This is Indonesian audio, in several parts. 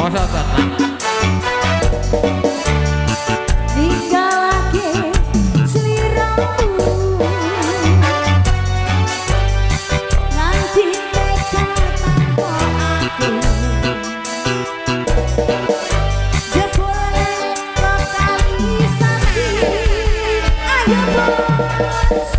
Masa tenang. Ninggalake sliramu nganti teka tanpa aku jebule lokalisasi ayo bos.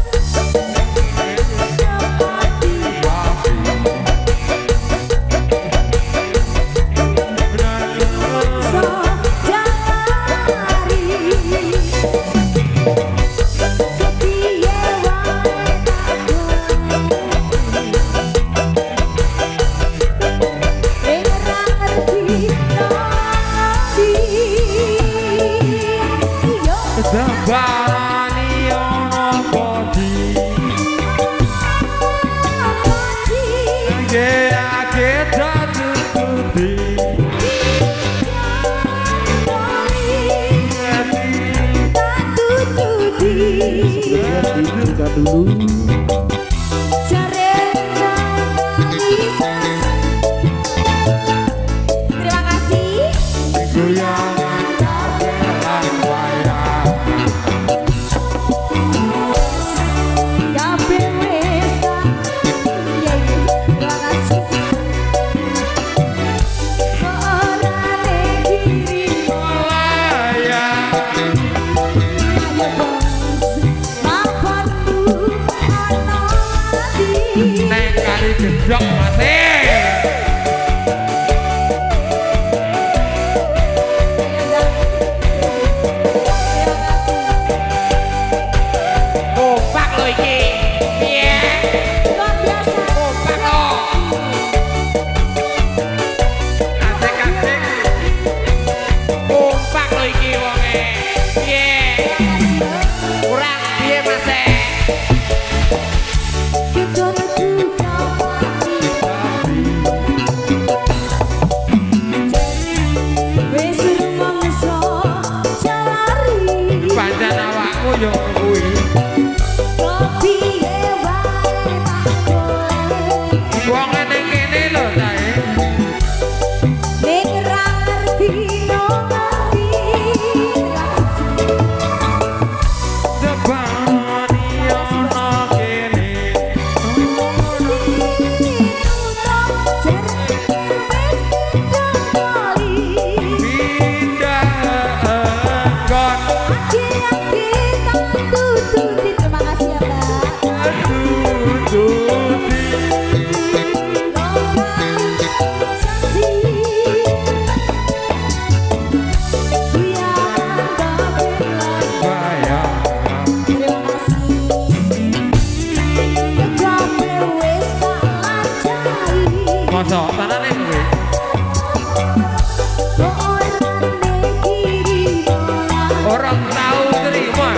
Barani ono bodi Nge ake jatuh budi Terima kasih. Nek kali gedok masih kompak lo iki piye Luar biasa. kompak lo asik-asik kompak lo iki wonge piye kurang piye masih pancen awakmu yo kuwi wong ning kene lho sae sebani ono kene pindah kon Terima kasih ya Mbak. tutupi bayang masa tanane kuwi orang tahu terima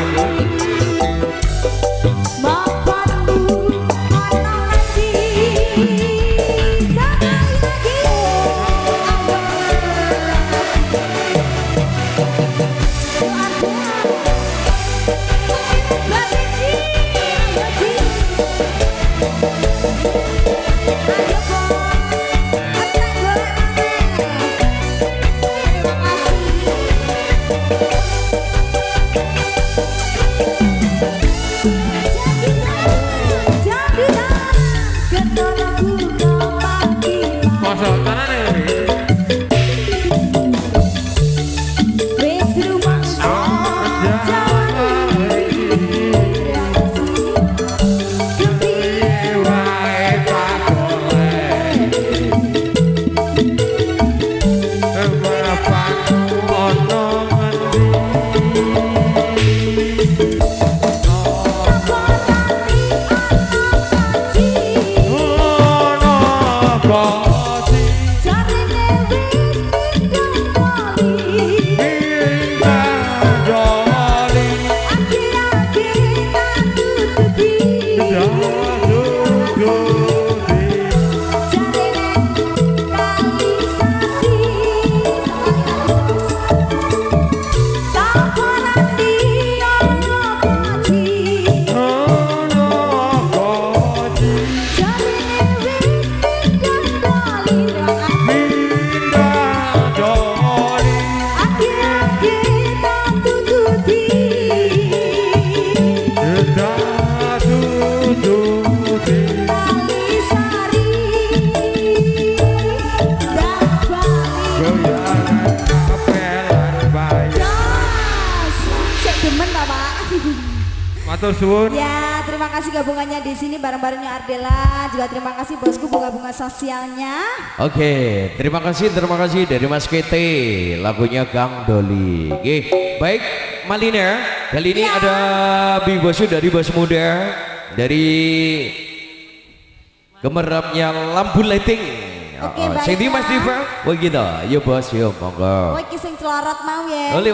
masa tanane kuwi matur suwun. Ya, terima kasih gabungannya di sini bareng-barengnya Ardela. Juga terima kasih bosku bunga-bunga sosialnya. Oke, terima kasih dari Mas Kete, lagunya Gang Doli. Oke, baik Malina, kali ini Ya. ada Big Boss dari Bos Muda, dari gemerapnya lampu lighting. Oke, baik Sini ya. Mas Diva, begitu. Yuk bos, yuk monggo. Kowe ki sing celorot mau ya. Oleh